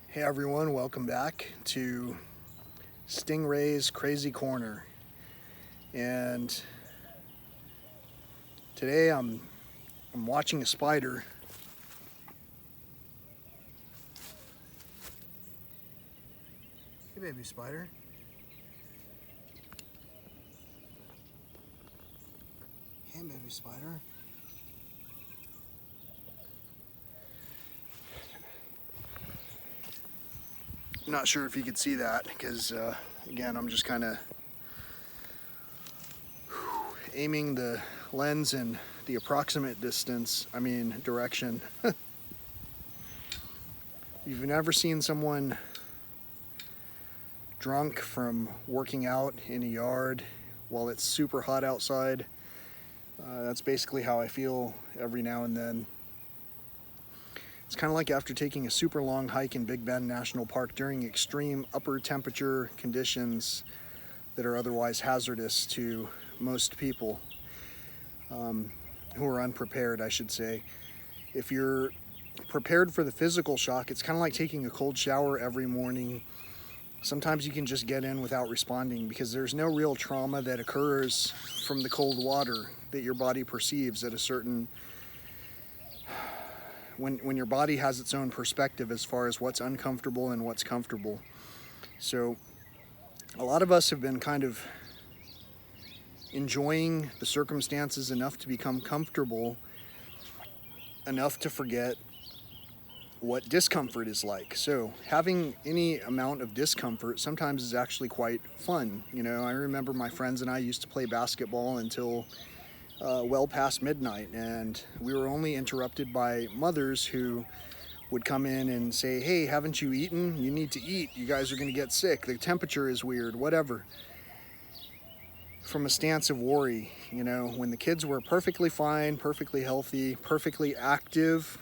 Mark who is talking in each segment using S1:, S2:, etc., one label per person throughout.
S1: Hey everyone, welcome back to Stingray's Crazy Corner. And today I'm watching a spider. Hey baby spider. Hey baby spider. I'm not sure if you could see that because again I'm just kind of aiming the lens in the approximate direction. You've never seen someone drunk from working out in a yard while it's super hot outside. That's basically how I feel every now and then. It's kind of like after taking a super long hike in Big Bend National Park during extreme upper temperature conditions that are otherwise hazardous to most people who are unprepared, I should say. If you're prepared for the physical shock, it's kind of like taking a cold shower every morning. Sometimes you can just get in without responding because there's no real trauma that occurs from the cold water that your body perceives at a certain when your body has its own perspective as far as what's uncomfortable and what's comfortable. So a lot of us have been kind of enjoying the circumstances enough to become comfortable enough to forget what discomfort is like. So having any amount of discomfort sometimes is actually quite fun. You know, I remember my friends and I used to play basketball until well past midnight, and we were only interrupted by mothers who would come in and say, hey, haven't you eaten? You need to eat. You guys are going to get sick. The temperature is weird, whatever. From a stance of worry, you know, when the kids were perfectly fine, perfectly healthy, perfectly active,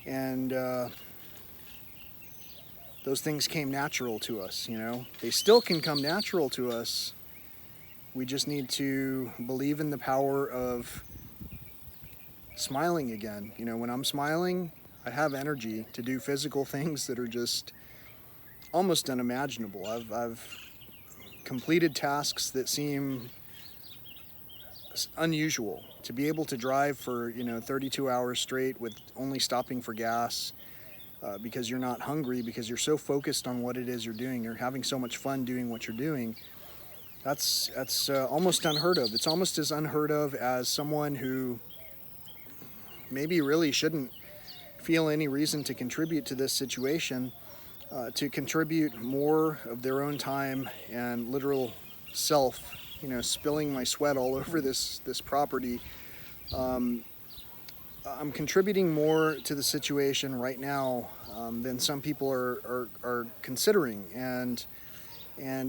S1: and those things came natural to us, you know. They still can come natural to us. We just need to believe in the power of smiling again. You know, when I'm smiling, I have energy to do physical things that are just almost unimaginable. I've completed tasks that seem unusual. To be able to drive for, 32 hours straight with only stopping for gas because you're not hungry, because you're so focused on what it is you're doing, you're having so much fun doing what you're doing. That's almost unheard of. It's almost as unheard of as someone who maybe really shouldn't feel any reason to contribute to this situation, to contribute more of their own time and literal self, spilling my sweat all over this property. I'm contributing more to the situation right now than some people are considering, and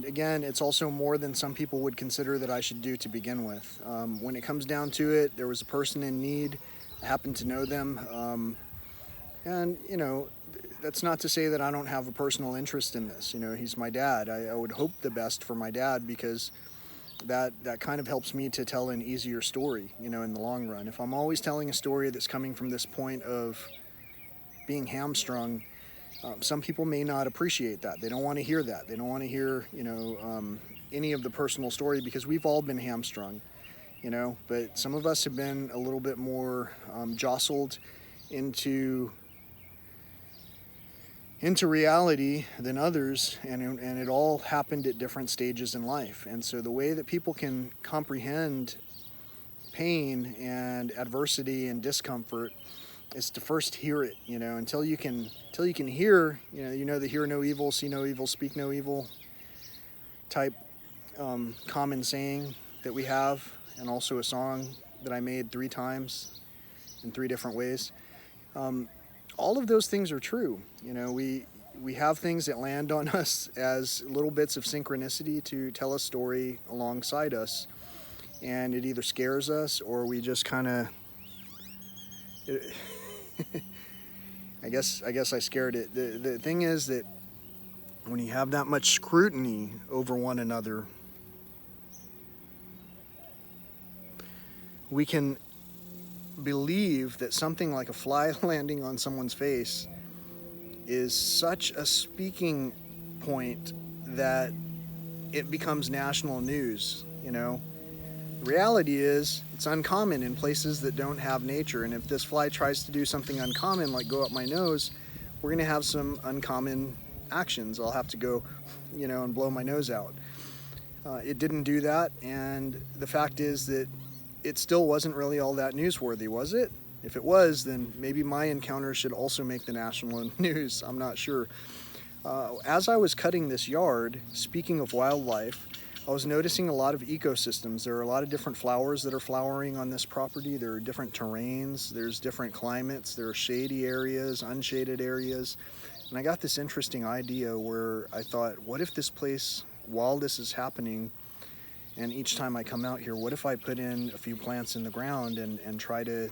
S1: again, it's also more than some people would consider that I should do to begin with. When it comes down to it, there was a person in need. I happen to know them. And, that's not to say that I don't have a personal interest in this. He's my dad. I would hope the best for my dad because that kind of helps me to tell an easier story, in the long run. If I'm always telling a story that's coming from this point of being hamstrung, some people may not appreciate that. They don't want to hear that. They don't want to hear, any of the personal story because we've all been hamstrung, but some of us have been a little bit more jostled into reality than others, and it all happened at different stages in life. And so the way that people can comprehend pain and adversity and discomfort is to first hear it, until you can hear, the hear no evil, see no evil, speak no evil type common saying that we have, and also a song that I made 3 times in 3 different ways. All of those things are true. We have things that land on us as little bits of synchronicity to tell a story alongside us, and it either scares us or we just kind of I guess I scared it. The thing is that when you have that much scrutiny over one another, we can believe that something like a fly landing on someone's face is such a speaking point that it becomes national news, you know. The reality is it's uncommon in places that don't have nature, and if this fly tries to do something uncommon like go up my nose, we're going to have some uncommon actions. I'll have to go, and blow my nose out. It didn't do that, and the fact is that it still wasn't really all that newsworthy, was it? If it was, then maybe my encounter should also make the national news. I'm not sure. As I was cutting this yard, speaking of wildlife, I was noticing a lot of ecosystems. There are a lot of different flowers that are flowering on this property. There are different terrains, there's different climates, there are shady areas, unshaded areas. And I got this interesting idea where I thought, what if this place, while this is happening, and each time I come out here, what if I put in a few plants in the ground and try to,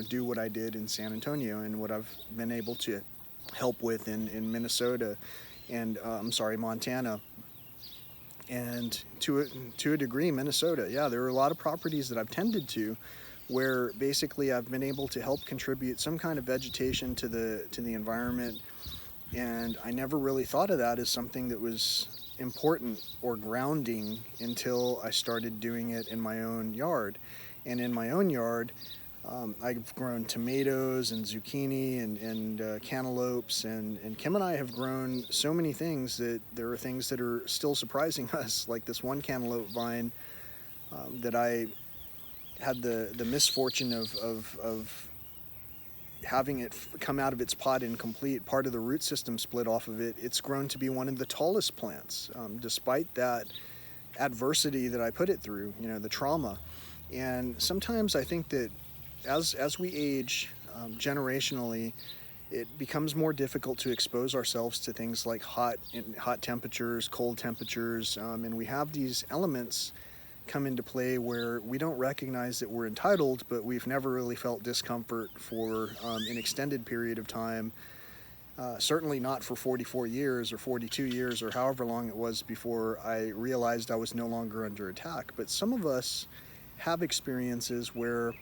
S1: do what I did in San Antonio and what I've been able to help with in Minnesota and, Montana. And to a degree, Minnesota. Yeah, there are a lot of properties that I've tended to where basically I've been able to help contribute some kind of vegetation to the environment. And I never really thought of that as something that was important or grounding until I started doing it in my own yard. And in my own yard, I've grown tomatoes and zucchini and cantaloupes, and Kim and I have grown so many things that there are things that are still surprising us, like this one cantaloupe vine that I had the misfortune of having it come out of its pot incomplete. Part of the root system split off of it. It's grown to be one of the tallest plants, despite that adversity that I put it through, the trauma. And sometimes I think that as we age generationally, it becomes more difficult to expose ourselves to things like hot temperatures, cold temperatures, and we have these elements come into play where we don't recognize that we're entitled, but we've never really felt discomfort for an extended period of time. Certainly not for 44 years or 42 years or however long it was before I realized I was no longer under attack. But some of us have experiences where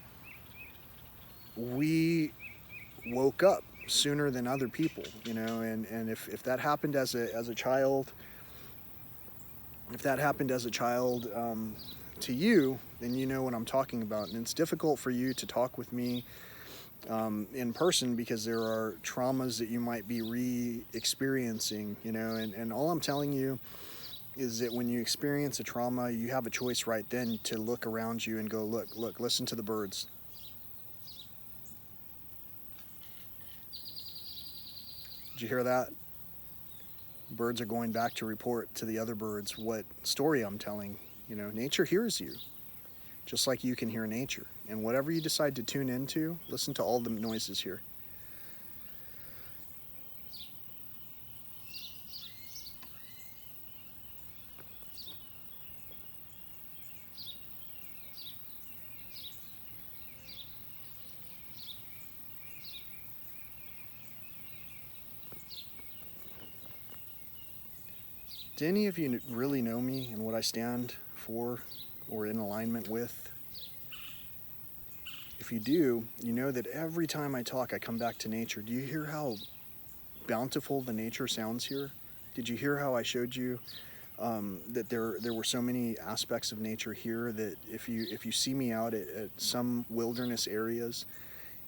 S1: we woke up sooner than other people, and if that happened as a child, to you, then you know what I'm talking about. And it's difficult for you to talk with me in person because there are traumas that you might be re-experiencing, and all I'm telling you is that when you experience a trauma, you have a choice right then to look around you and go, look, listen to the birds. Did you hear that? Birds are going back to report to the other birds what story I'm telling. Nature hears you, just like you can hear nature. And whatever you decide to tune into, listen to all the noises here. Do any of you really know me and what I stand for or in alignment with? If you do, you know that every time I talk, I come back to nature. Do you hear how bountiful the nature sounds here? Did you hear how I showed you that there were so many aspects of nature here that if you see me out at some wilderness areas,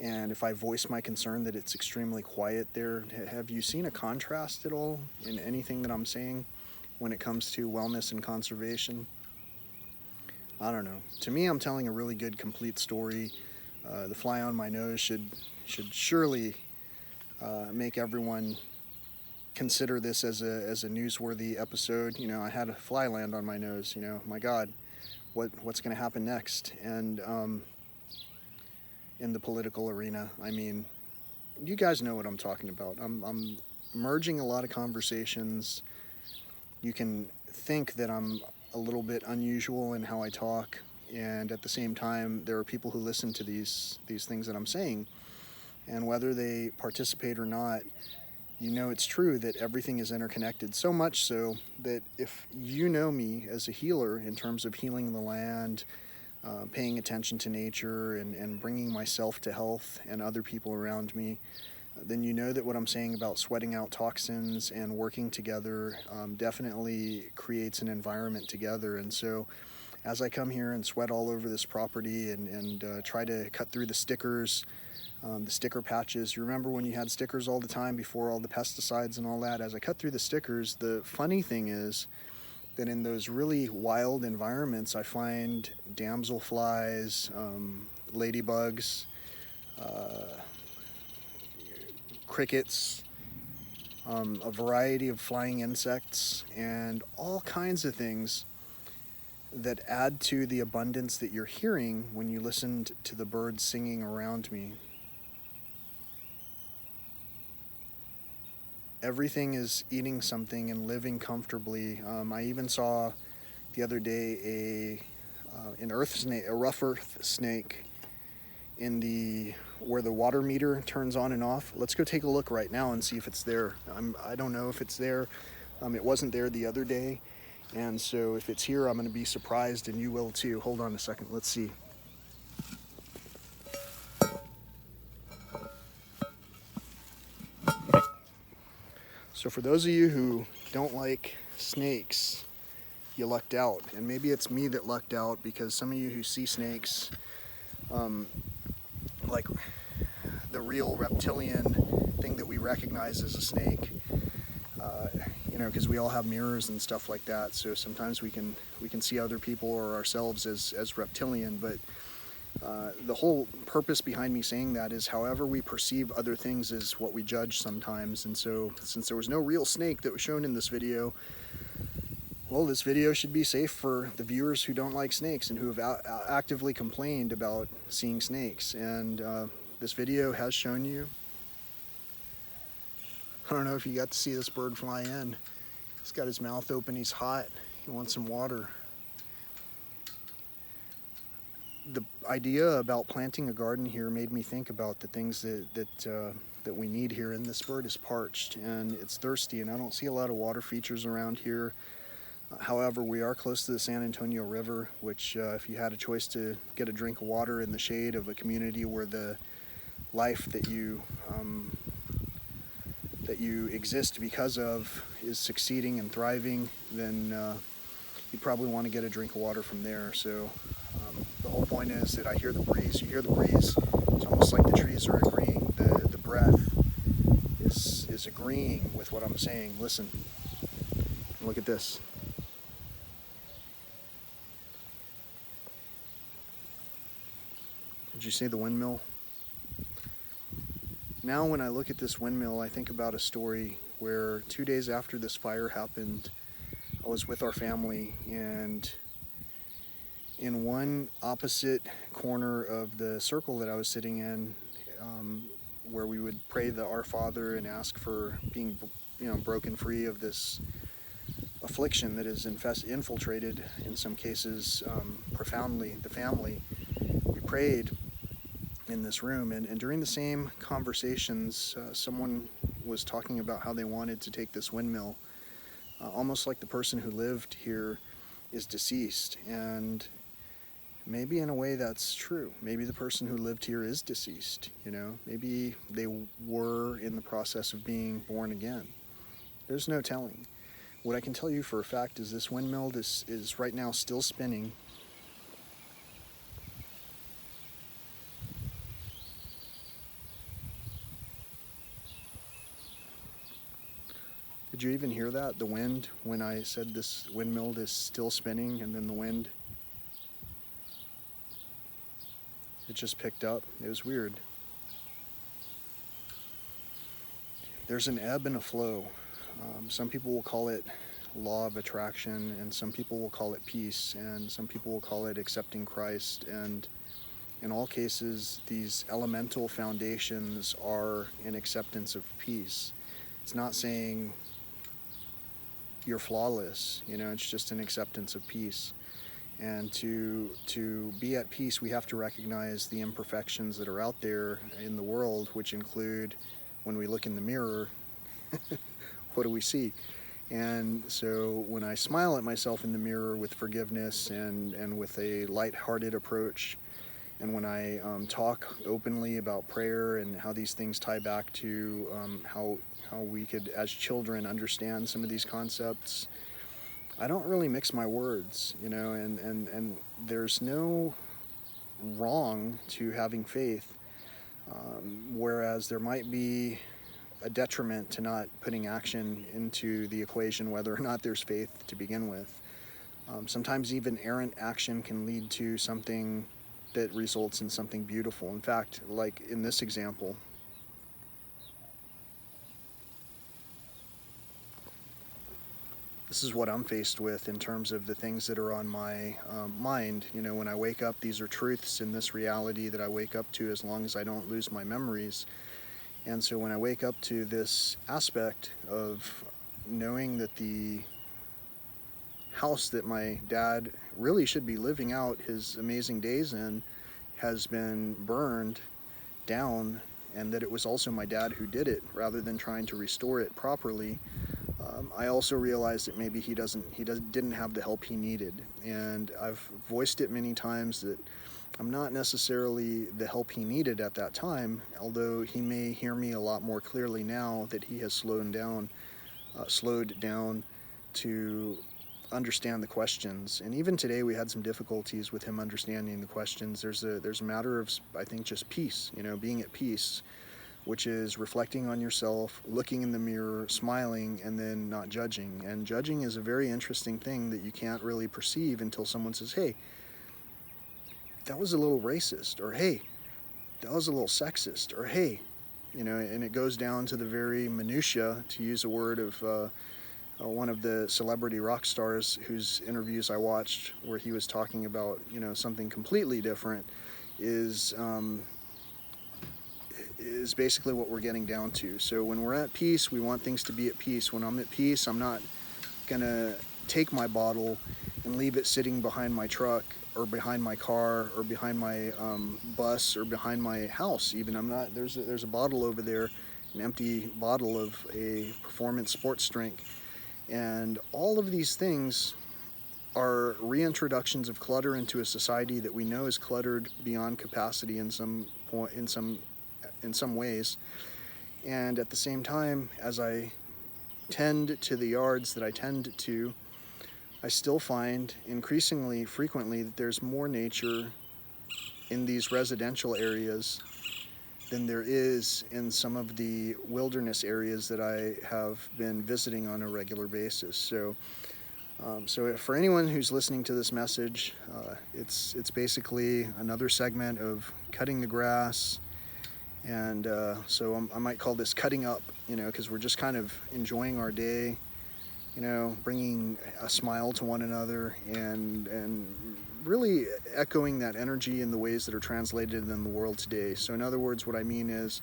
S1: and if I voice my concern that it's extremely quiet there, have you seen a contrast at all in anything that I'm saying when it comes to wellness and conservation? I don't know. To me, I'm telling a really good, complete story. The fly on my nose should surely make everyone consider this as a newsworthy episode. I had a fly land on my nose. My God, what's going to happen next? And in the political arena, I mean, you guys know what I'm talking about. I'm merging a lot of conversations. You can think that I'm a little bit unusual in how I talk, and at the same time, there are people who listen to these things that I'm saying, and whether they participate or not, it's true that everything is interconnected, so much so that if you know me as a healer in terms of healing the land, paying attention to nature, and bringing myself to health and other people around me, then you know that what I'm saying about sweating out toxins and working together definitely creates an environment together. And so as I come here and sweat all over this property and try to cut through the stickers, the sticker patches. You remember when you had stickers all the time before all the pesticides and all that? As I cut through the stickers, the funny thing is that in those really wild environments, I find damselflies, ladybugs, crickets, a variety of flying insects, and all kinds of things that add to the abundance that you're hearing when you listen to the birds singing around me. Everything is eating something and living comfortably. I even saw the other day an earth snake, a rough earth snake, in where the water meter turns on and off. Let's go take a look right now and see if it's there. I don't know if it's there. It wasn't there the other day, and so if it's here, I'm going to be surprised, and you will too. Hold on a second. Let's see. So for those of you who don't like snakes, you lucked out. And maybe it's me that lucked out, because some of you who see snakes, like the real reptilian thing that we recognize as a snake, because we all have mirrors and stuff like that. So sometimes we can see other people or ourselves as reptilian. But the whole purpose behind me saying that is however we perceive other things is what we judge sometimes. And so since there was no real snake that was shown in this video, well, this video should be safe for the viewers who don't like snakes and who have actively complained about seeing snakes. And this video has shown you. I don't know if you got to see this bird fly in. He's got his mouth open, he's hot, he wants some water. The idea about planting a garden here made me think about the things that we need here. And this bird is parched and it's thirsty, and I don't see a lot of water features around here. However, we are close to the San Antonio River, which if you had a choice to get a drink of water in the shade of a community where the life that you exist because of is succeeding and thriving, then you'd probably want to get a drink of water from there. So the whole point is that I hear the breeze. You hear the breeze. It's almost like the trees are agreeing. The breath is agreeing with what I'm saying. Listen. Look at this. Did you see the windmill? Now when I look at this windmill, I think about a story where 2 days after this fire happened, I was with our family, and in one opposite corner of the circle that I was sitting in, where we would pray the Our Father and ask for being broken free of this affliction that has infiltrated, in some cases profoundly, the family, we prayed in this room. And during the same conversations, someone was talking about how they wanted to take this windmill, almost like the person who lived here is deceased. And maybe in a way that's true. Maybe the person who lived here is deceased, maybe they were in the process of being born again. There's no telling. What I can tell you for a fact is this windmill is right now still spinning. Did you even hear that? The wind, when I said this windmill is still spinning, and then the wind, it just picked up. It was weird. There's an ebb and a flow. Some people will call it law of attraction, and some people will call it peace, and some people will call it accepting Christ. And in all cases, these elemental foundations are an acceptance of peace. It's not saying you're flawless, it's just an acceptance of peace. And to be at peace, we have to recognize the imperfections that are out there in the world, which include, when we look in the mirror, what do we see? And so when I smile at myself in the mirror with forgiveness and with a light-hearted approach, and when I talk openly about prayer and how these things tie back to how we could, as children, understand some of these concepts, I don't really mix my words, and there's no wrong to having faith, whereas there might be a detriment to not putting action into the equation, whether or not there's faith to begin with. Sometimes even errant action can lead to something that results in something beautiful. In fact, like in this example, this is what I'm faced with in terms of the things that are on my mind. When I wake up, these are truths in this reality that I wake up to as long as I don't lose my memories. And so when I wake up to this aspect of knowing that the house that my dad really should be living out his amazing days in has been burned down, and that it was also my dad who did it rather than trying to restore it properly, I also realized that maybe he didn't have the help he needed. And I've voiced it many times that I'm not necessarily the help he needed at that time, although he may hear me a lot more clearly now that he has slowed down to understand the questions. And even today we had some difficulties with him understanding the questions. There's a matter of, I think, just peace, being at peace, which is reflecting on yourself, looking in the mirror, smiling, and then not judging. And judging is a very interesting thing that you can't really perceive until someone says, hey, that was a little racist, or hey, that was a little sexist, or hey, and it goes down to the very minutia, to use a word of one of the celebrity rock stars whose interviews I watched, where he was talking about something completely different, is basically what we're getting down to. So when we're at peace, we want things to be at peace. When I'm at peace, I'm not gonna take my bottle and leave it sitting behind my truck or behind my car or behind my bus or behind my house. Even there's a bottle over there, an empty bottle of a performance sports drink. And all of these things are reintroductions of clutter into a society that we know is cluttered beyond capacity in some ways. And at the same time, as I tend to the yards that I tend to, I still find increasingly frequently that there's more nature in these residential areas than there is in some of the wilderness areas that I have been visiting on a regular basis. So for anyone who's listening to this message, it's basically another segment of cutting the grass. And so I might call this cutting up, because we're just kind of enjoying our day, bringing a smile to one another and really echoing that energy in the ways that are translated in the world today. So in other words, what I mean is,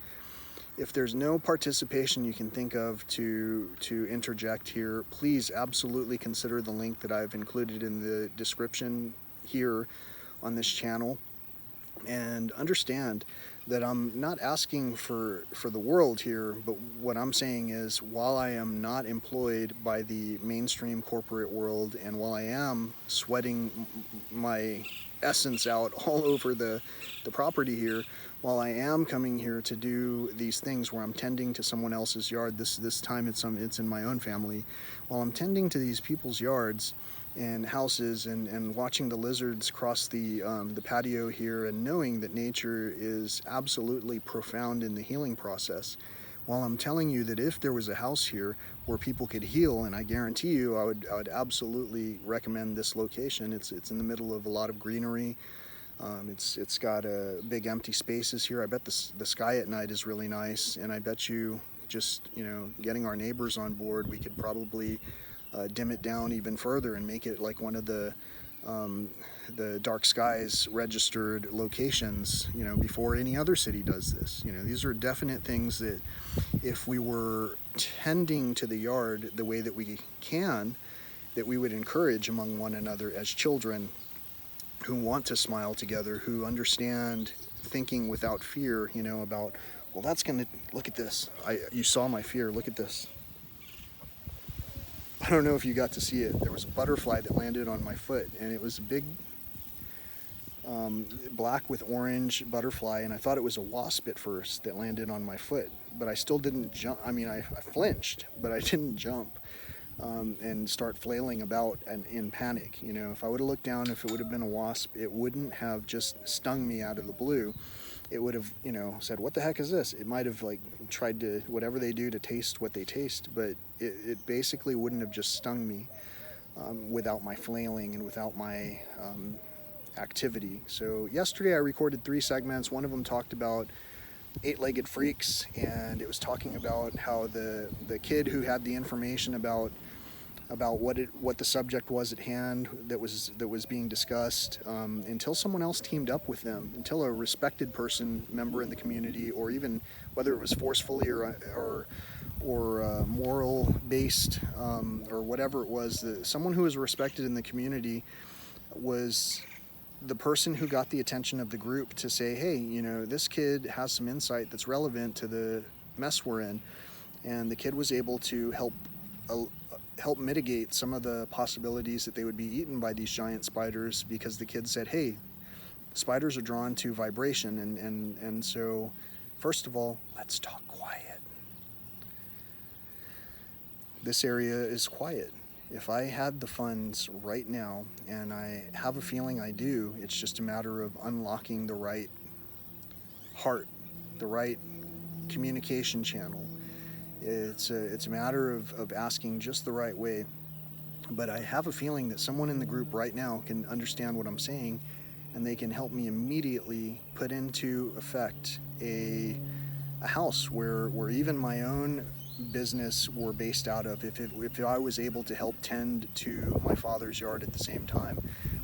S1: if there's no participation you can think of to interject here, please absolutely consider the link that I've included in the description here on this channel, and understand that I'm not asking for the world here, but what I'm saying is, while I am not employed by the mainstream corporate world, and while I am sweating my essence out all over the property here, while I am coming here to do these things where I'm tending to someone else's yard, this time it's in my own family, while I'm tending to these people's yards and houses and watching the lizards cross the patio here, and knowing that nature is absolutely profound in the healing process, while I'm telling you that if there was a house here where people could heal, and I guarantee you I would absolutely recommend this location. It's in the middle of a lot of greenery. It's got big empty spaces here. I bet the sky at night is really nice, and I bet you just getting our neighbors on board, we could probably dim it down even further and make it like one of the dark skies registered locations, before any other city does this. These are definite things that, if we were tending to the yard the way that we can, that we would encourage among one another as children who want to smile together, who understand thinking without fear, about, well, that's gonna, look at this. You saw my fear, look at this. I don't know if you got to see it. There was a butterfly that landed on my foot, and it was a big, black with orange butterfly, and I thought it was a wasp at first that landed on my foot, but I still didn't jump. I mean, I flinched, but I didn't jump and start flailing about and in panic. You know, if I would have looked down, if it would have been a wasp, it wouldn't have just stung me out of the blue. It would have, you know, said, "What the heck is this?" It might have like tried to whatever they do to taste what they taste, but it basically wouldn't have just stung me without my flailing and without my activity. So yesterday I recorded 3 segments. One of them talked about eight-legged freaks, and it was talking about how the kid who had the information about what the subject was at hand that was being discussed, until someone else teamed up with them, until a respected member in the community, or even whether it was forcefully or moral based, or whatever it was, someone who was respected in the community was the person who got the attention of the group to say, hey, you know, this kid has some insight that's relevant to the mess we're in. And the kid was able to help mitigate some of the possibilities that they would be eaten by these giant spiders, because the kid said, hey, spiders are drawn to vibration, and so first of all, let's talk quiet. This area is quiet. If I had the funds right now, and I have a feeling I do, it's just a matter of unlocking the right heart, the right communication channel. It's a matter of asking just the right way. But I have a feeling that someone in the group right now can understand what I'm saying, and they can help me immediately put into effect a house where even my own business were based out of, if I was able to help tend to my father's yard at the same time,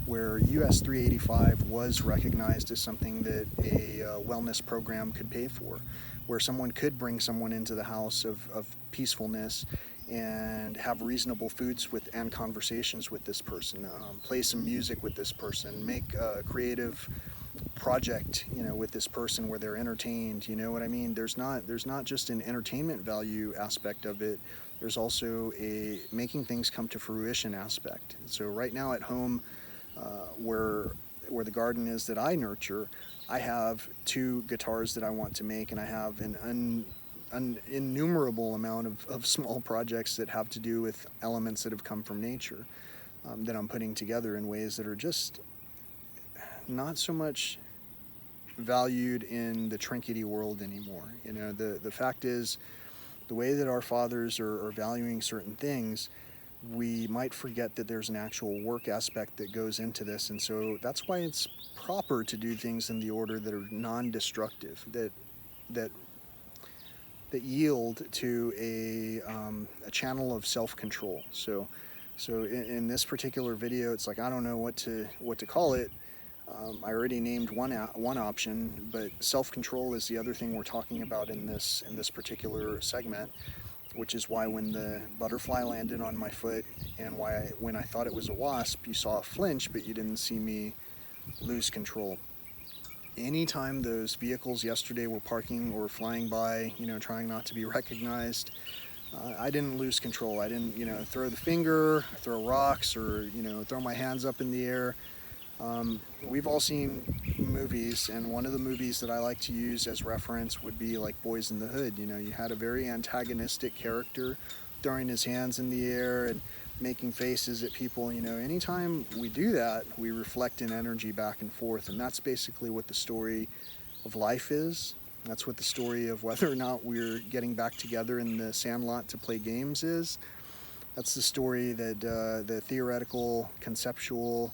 S1: where US 385 was recognized as something that a wellness program could pay for, where someone could bring someone into the house of peacefulness and have reasonable foods and conversations with this person, play some music with this person, make a creative project, you know, with this person where they're entertained. You know what I mean? There's not just an entertainment value aspect of it. There's also a making things come to fruition aspect. So right now at home, where the garden is that I nurture, I have 2 guitars that I want to make, and I have an innumerable amount of small projects that have to do with elements that have come from nature, that I'm putting together in ways that are just not so much valued in the trinkety world anymore. You know, the fact is, the way that our fathers are valuing certain things, we might forget that there's an actual work aspect that goes into this. And so that's why it's proper to do things in the order that are non-destructive, that yield to a channel of self-control. So in this particular video, it's like, I don't know what to call it. I already named one option, but self-control is the other thing we're talking about in this particular segment, which is why when the butterfly landed on my foot, and why when I thought it was a wasp, you saw a flinch, but you didn't see me lose control. Anytime those vehicles yesterday were parking or flying by, you know, trying not to be recognized, I didn't lose control. I didn't, you know, throw the finger, throw rocks, or, you know, throw my hands up in the air. We've all seen movies, and one of the movies that I like to use as reference would be like Boys in the Hood. You know, you had a very antagonistic character throwing his hands in the air and making faces at people. You know, anytime we do that, we reflect an energy back and forth, and that's basically what the story of life is. That's what the story of whether or not we're getting back together in the sandlot to play games is. That's the story that the theoretical, conceptual,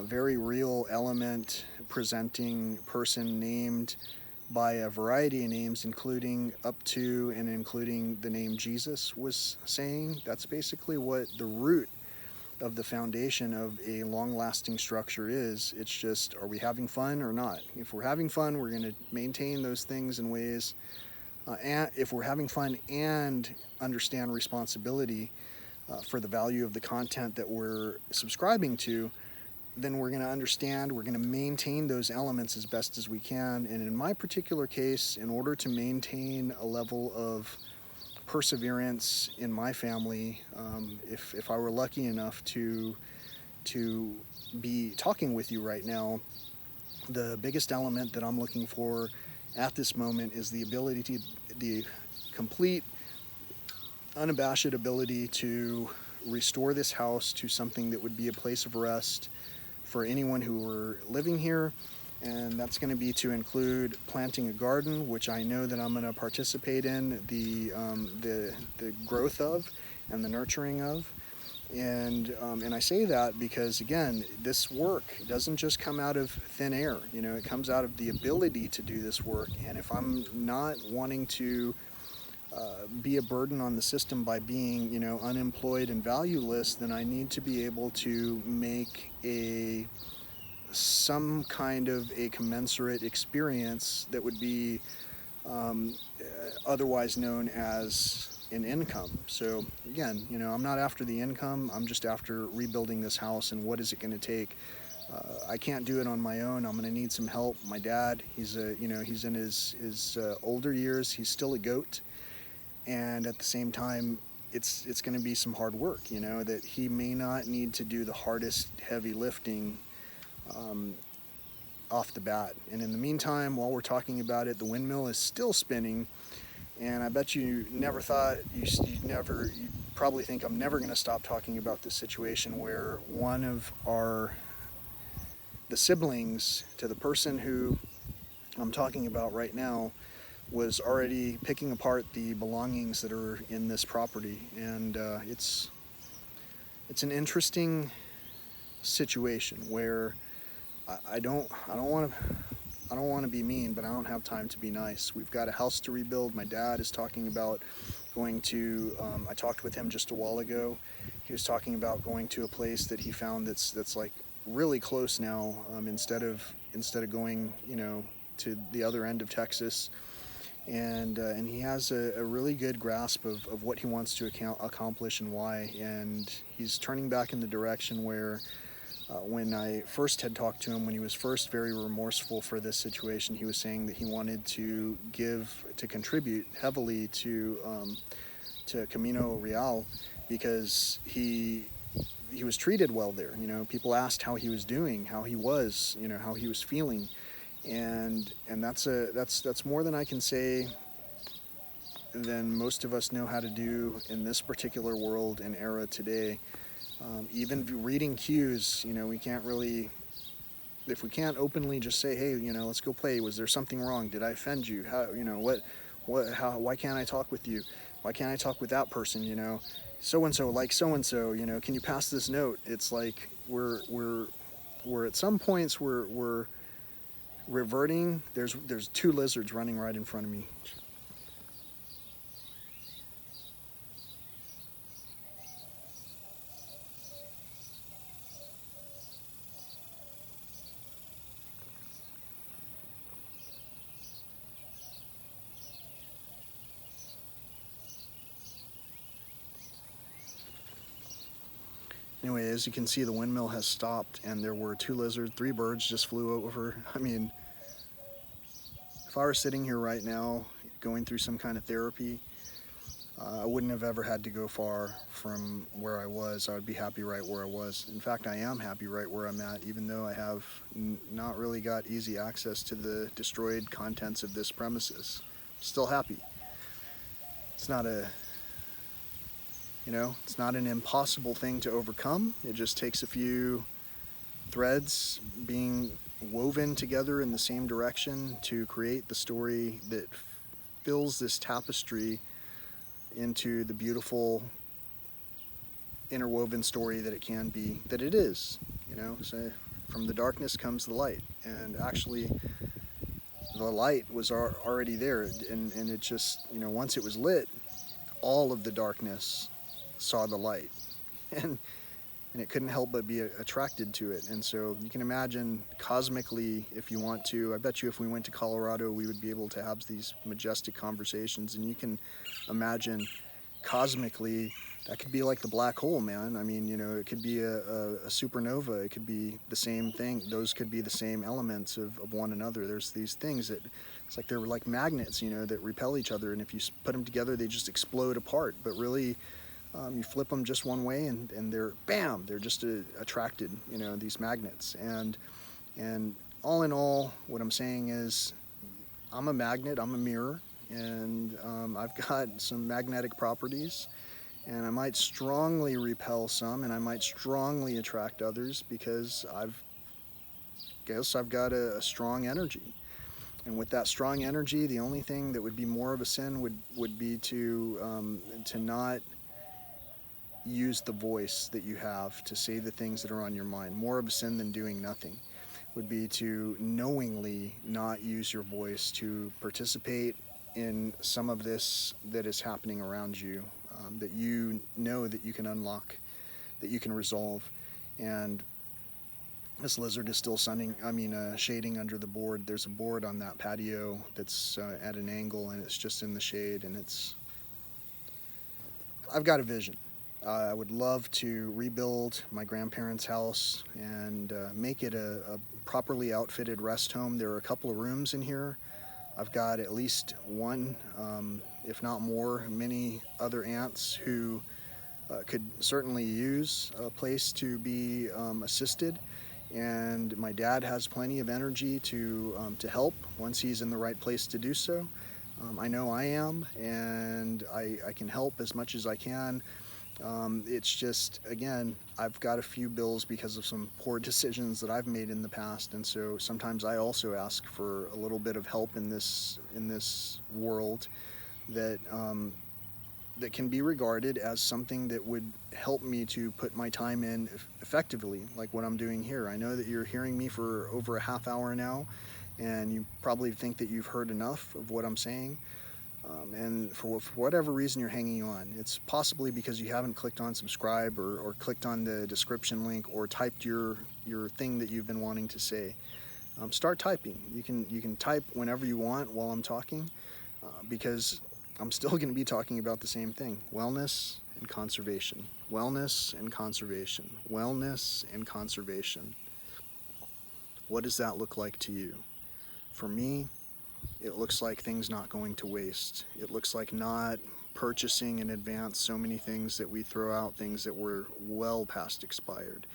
S1: very real element presenting person named by a variety of names, including up to and including the name Jesus was saying. That's basically what the root of the foundation of a long-lasting structure is. It's just, are we having fun or not? If we're having fun, we're going to maintain those things in ways, and if we're having fun and understand responsibility for the value of the content that we're subscribing to, then we're going to understand, we're going to maintain those elements as best as we can. And in my particular case, in order to maintain a level of perseverance in my family, if I were lucky enough to be talking with you right now, The biggest element that I'm looking for at this moment is the ability to, the complete, unabashed ability to restore this house to something that would be a place of rest for anyone who were living here. And that's going to be to include planting a garden, which I know that I'm going to participate in the growth of and the nurturing of. And I say that because, again, this work doesn't just come out of thin air. You know, it comes out of the ability to do this work. And if I'm not wanting to be a burden on the system by being, you know, unemployed and valueless, then I need to be able to make some kind of a commensurate experience that would be otherwise known as an income. So again, you know, I'm not after the income, I'm just after rebuilding this house, and what is it going to take. I can't do it on my own. I'm going to need some help. My dad, he's he's in his older years. He's still a goat, and at the same time, it's going to be some hard work. You know, that he may not need to do the hardest heavy lifting off the bat. And in the meantime, while we're talking about it, the windmill is still spinning. And I bet you never thought, you probably think I'm never going to stop talking about this situation where one of the siblings to the person who I'm talking about right now was already picking apart the belongings that are in this property. And it's an interesting situation where I don't want to be mean, but I don't have time to be nice. We've got a house to rebuild. My dad is talking about going to, I talked with him just a while ago. He was talking about going to a place that he found that's like really close now, instead of going, you know, to the other end of Texas. And he has a really good grasp of what he wants to accomplish and why. And he's turning back in the direction where when I first had talked to him, when he was first very remorseful for this situation, he was saying that he wanted to contribute heavily to Camino Real, because he was treated well there. You know, people asked how he was doing, how he was, you know, how he was feeling, and that's more than I can say than most of us know how to do in this particular world and era today. Even reading cues, you know, we can't really, if we can't openly just say, hey, you know, let's go play. Was there something wrong? Did I offend you? How, you know, why can't I talk with you? Why can't I talk with that person? You know, so-and-so, like so-and-so, you know, can you pass this note? It's like we're at some points we're reverting. There's two lizards running right in front of me. Anyway, as you can see, the windmill has stopped, and there were two lizards, three birds just flew over. I mean, if I were sitting here right now going through some kind of therapy, I wouldn't have ever had to go far from where I was. I would be happy right where I was. In fact, I am happy right where I'm at, even though I have not really got easy access to the destroyed contents of this premises. Still happy. It's not it's not an impossible thing to overcome. It just takes a few threads being woven together in the same direction to create the story that fills this tapestry into the beautiful interwoven story that it can be, that it is. You know, so from the darkness comes the light, and actually the light was already there, and it just, you know, once it was lit, all of the darkness saw the light, and it couldn't help but be attracted to it. And so you can imagine cosmically, if you want to, I bet you if we went to Colorado, we would be able to have these majestic conversations. And you can imagine cosmically, that could be like the black hole, man. I mean, you know, it could be a supernova. It could be the same thing. Those could be the same elements of one another. There's these things that, it's like they're like magnets, you know, that repel each other. And if you put them together, they just explode apart. But really, you flip them just one way, and they're, bam, they're just attracted, you know, these magnets. And all in all, what I'm saying is I'm a magnet, I'm a mirror, and I've got some magnetic properties, and I might strongly repel some, and I might strongly attract others because I've got a strong energy. And with that strong energy, the only thing that would be more of a sin would be to not use the voice that you have to say the things that are on your mind. More of a sin than doing nothing would be to knowingly not use your voice to participate in some of this that is happening around you, that you know that you can unlock, that you can resolve. And this lizard is still shading under the board. There's a board on that patio that's at an angle, and it's just in the shade, and I've got a vision. I would love to rebuild my grandparents' house and make it a properly outfitted rest home. There are a couple of rooms in here. I've got at least one, if not more, many other aunts who could certainly use a place to be assisted. And my dad has plenty of energy to help once he's in the right place to do so. I know I am, and I can help as much as I can. It's just, again, I've got a few bills because of some poor decisions that I've made in the past, and so sometimes I also ask for a little bit of help in this world that that can be regarded as something that would help me to put my time in effectively, like what I'm doing here. I know that you're hearing me for over a half hour now, and you probably think that you've heard enough of what I'm saying. And for whatever reason you're hanging on, it's possibly because you haven't clicked on subscribe or clicked on the description link or typed your thing that you've been wanting to say. Start typing. You can type whenever you want while I'm talking, because I'm still going to be talking about the same thing: wellness and conservation, wellness and conservation, wellness and conservation. What does that look like to you? For me, it looks like things not going to waste. It looks like not purchasing in advance so many things that we throw out, things that were well past expired.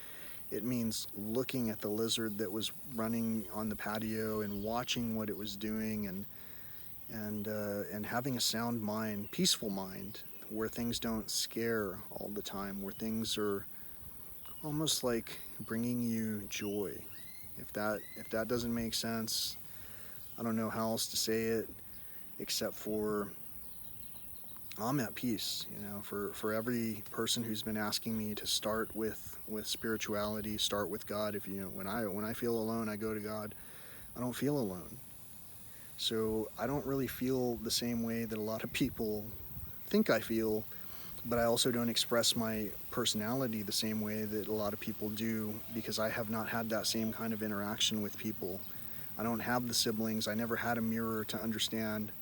S1: It means looking at the lizard that was running on the patio and watching what it was doing, and having a sound mind, peaceful mind, where things don't scare all the time, where things are almost like bringing you joy. If that doesn't make sense, I don't know how else to say it, except for I'm at peace. For every person who's been asking me to start with spirituality, start with God. When I feel alone, I go to God. I don't feel alone. So I don't really feel the same way that a lot of people think I feel, but I also don't express my personality the same way that a lot of people do, because I have not had that same kind of interaction with people. I don't have the siblings. I never had a mirror to understand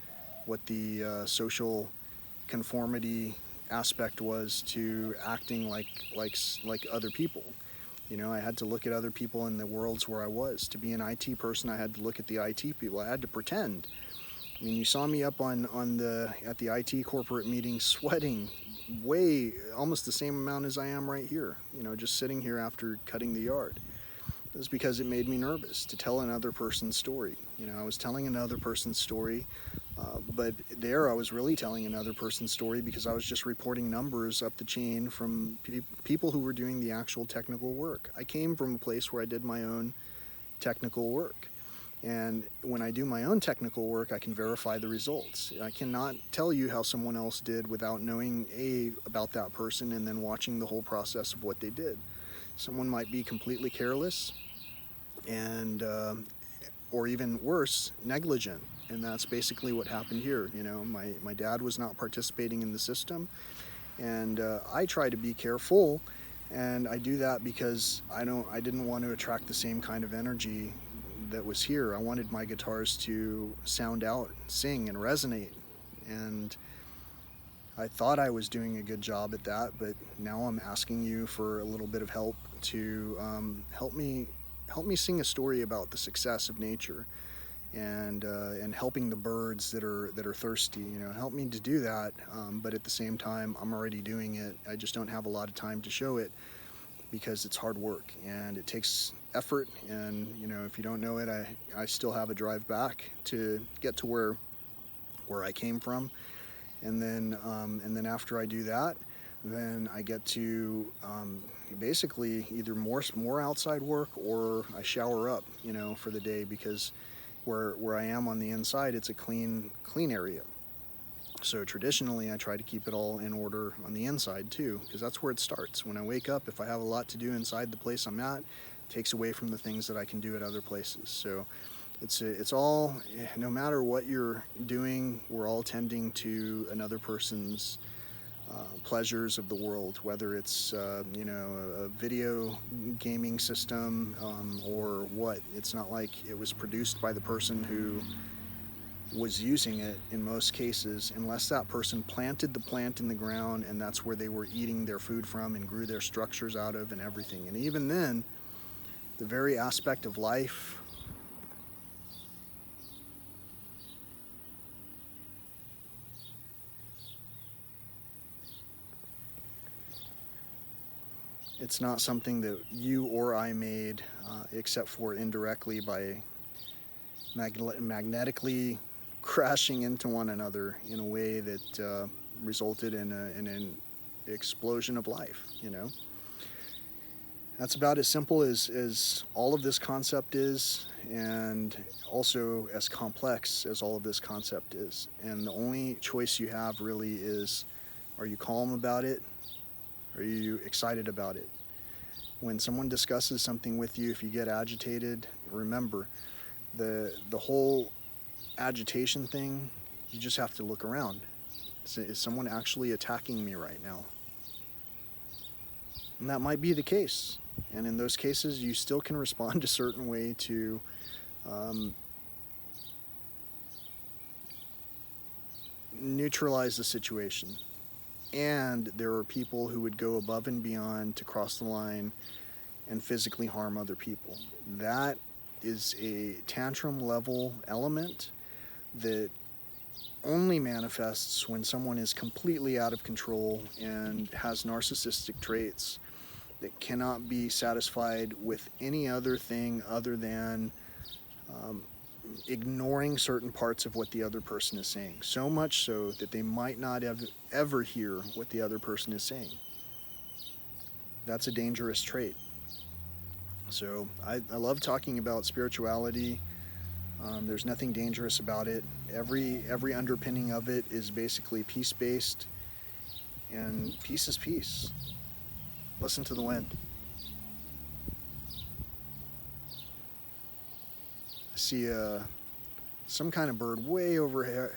S1: what the social conformity aspect was to acting like other people. I had to look at other people in the worlds where I was. To be an IT person, I had to look at the IT people. I had to pretend. You saw me up at the IT corporate meeting sweating way almost the same amount as I am right here. Just sitting here after cutting the yard. It was because it made me nervous to tell another person's story. I was telling another person's story, but there I was really telling another person's story because I was just reporting numbers up the chain from people who were doing the actual technical work. I came from a place where I did my own technical work. And when I do my own technical work, I can verify the results. I cannot tell you how someone else did without knowing about that person and then watching the whole process of what they did. Someone might be completely careless and or even worse, negligent. And that's basically what happened here. My dad was not participating in the system, and I try to be careful, and I do that because I didn't want to attract the same kind of energy that was here. I wanted my guitars to sound out, sing, and resonate, and I thought I was doing a good job at that, but now I'm asking you for a little bit of help to help me sing a story about the success of nature, and helping the birds that are thirsty. Help me to do that. But at the same time, I'm already doing it. I just don't have a lot of time to show it because it's hard work and it takes effort. And you know, if you don't know it, I still have a drive back to get to where I came from. And then after I do that, then I get to basically either more outside work, or I shower up, you know, for the day, because where I am on the inside, it's a clean area. So traditionally, I try to keep it all in order on the inside too, because that's where it starts. When I wake up, if I have a lot to do inside the place I'm at, it takes away from the things that I can do at other places. So it's all, no matter what you're doing, we're all tending to another person's pleasures of the world, whether it's you know, a video gaming system, or what. It's not like it was produced by the person who was using it in most cases, unless that person planted the plant in the ground and that's where they were eating their food from and grew their structures out of and everything. And even then, the very aspect of life, it's not something that you or I made, except for indirectly by magnetically crashing into one another in a way that resulted in an explosion of life, you know. That's about as simple as all of this concept is, and also as complex as all of this concept is. And the only choice you have really is, are you calm about it? Are you excited about it? When someone discusses something with you, if you get agitated, remember, the whole agitation thing, you just have to look around. Is someone actually attacking me right now? And that might be the case. And in those cases, you still can respond a certain way to neutralize the situation. And there are people who would go above and beyond to cross the line and physically harm other people. That is a tantrum level element that only manifests when someone is completely out of control and has narcissistic traits that cannot be satisfied with any other thing other than ignoring certain parts of what the other person is saying, so much so that they might not ever hear what the other person is saying. That's a dangerous trait. So I love talking about spirituality. There's nothing dangerous about it. Every underpinning of it is basically peace-based, and peace is peace. Listen to the wind. I see some kind of bird way over here.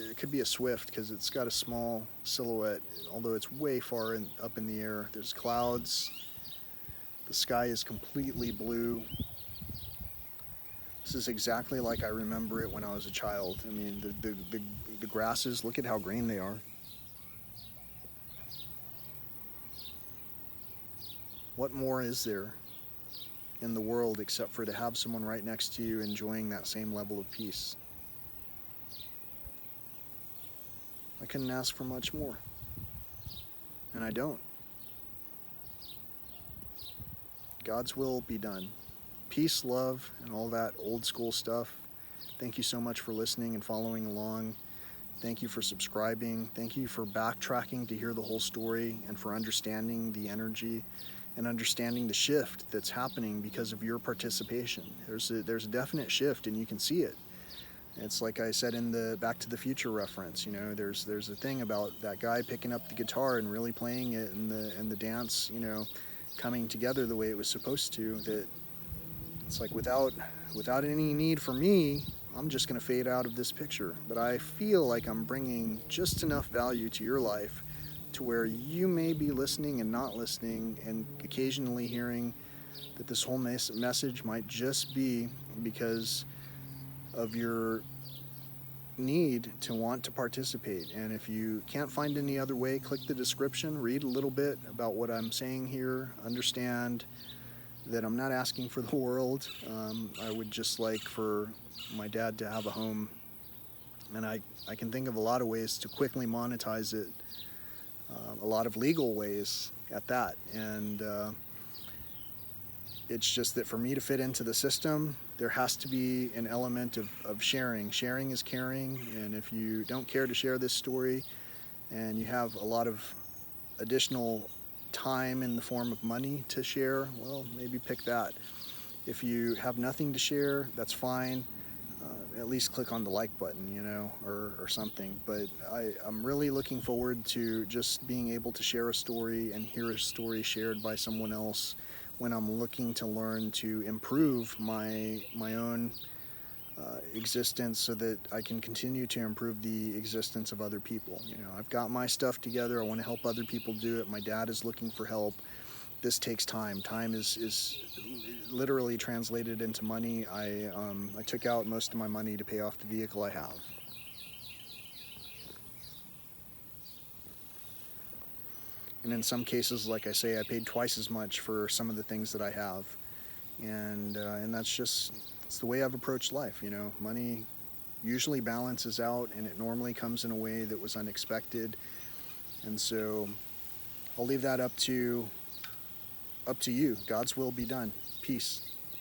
S1: It could be a swift because it's got a small silhouette, although it's way far up in the air. There's clouds. The sky is completely blue. This is exactly like I remember it when I was a child. I mean, the grasses, look at how green they are. What more is there in the world except for to have someone right next to you enjoying that same level of peace? I couldn't ask for much more, and I don't. God's will be done. Peace, love, and all that old school stuff. Thank you so much for listening and following along. Thank you for subscribing. Thank you for backtracking to hear the whole story and for understanding the energy and understanding the shift that's happening because of your participation. There's a definite shift, and you can see it. It's like I said in the Back to the Future reference. You know, there's a thing about that guy picking up the guitar and really playing it, and the dance, you know, coming together the way it was supposed to. That it's like without any need for me, I'm just going to fade out of this picture. But I feel like I'm bringing just enough value to your life to where you may be listening and not listening, and occasionally hearing that this whole message might just be because of your need to want to participate. And if you can't find any other way, click the description, read a little bit about what I'm saying here, understand that I'm not asking for the world. I would just like for my dad to have a home, and I can think of a lot of ways to quickly monetize it, a lot of legal ways at that. And It's just that for me to fit into the system, there has to be an element of sharing. Sharing is caring, and if you don't care to share this story and you have a lot of additional time in the form of money to share, well, maybe pick that. If you have nothing to share, that's fine. At least click on the like button, or something. But I'm really looking forward to just being able to share a story and hear a story shared by someone else when I'm looking to learn to improve my own existence so that I can continue to improve the existence of other people. I've got my stuff together. I want to help other people do it. My dad is looking for help. This takes time. Time is literally translated into money. I took out most of my money to pay off the vehicle I have. And in some cases, like I say, I paid twice as much for some of the things that I have. And it's the way I've approached life. Money usually balances out, and it normally comes in a way that was unexpected. And so I'll leave that up to you. God's will be done. Peace.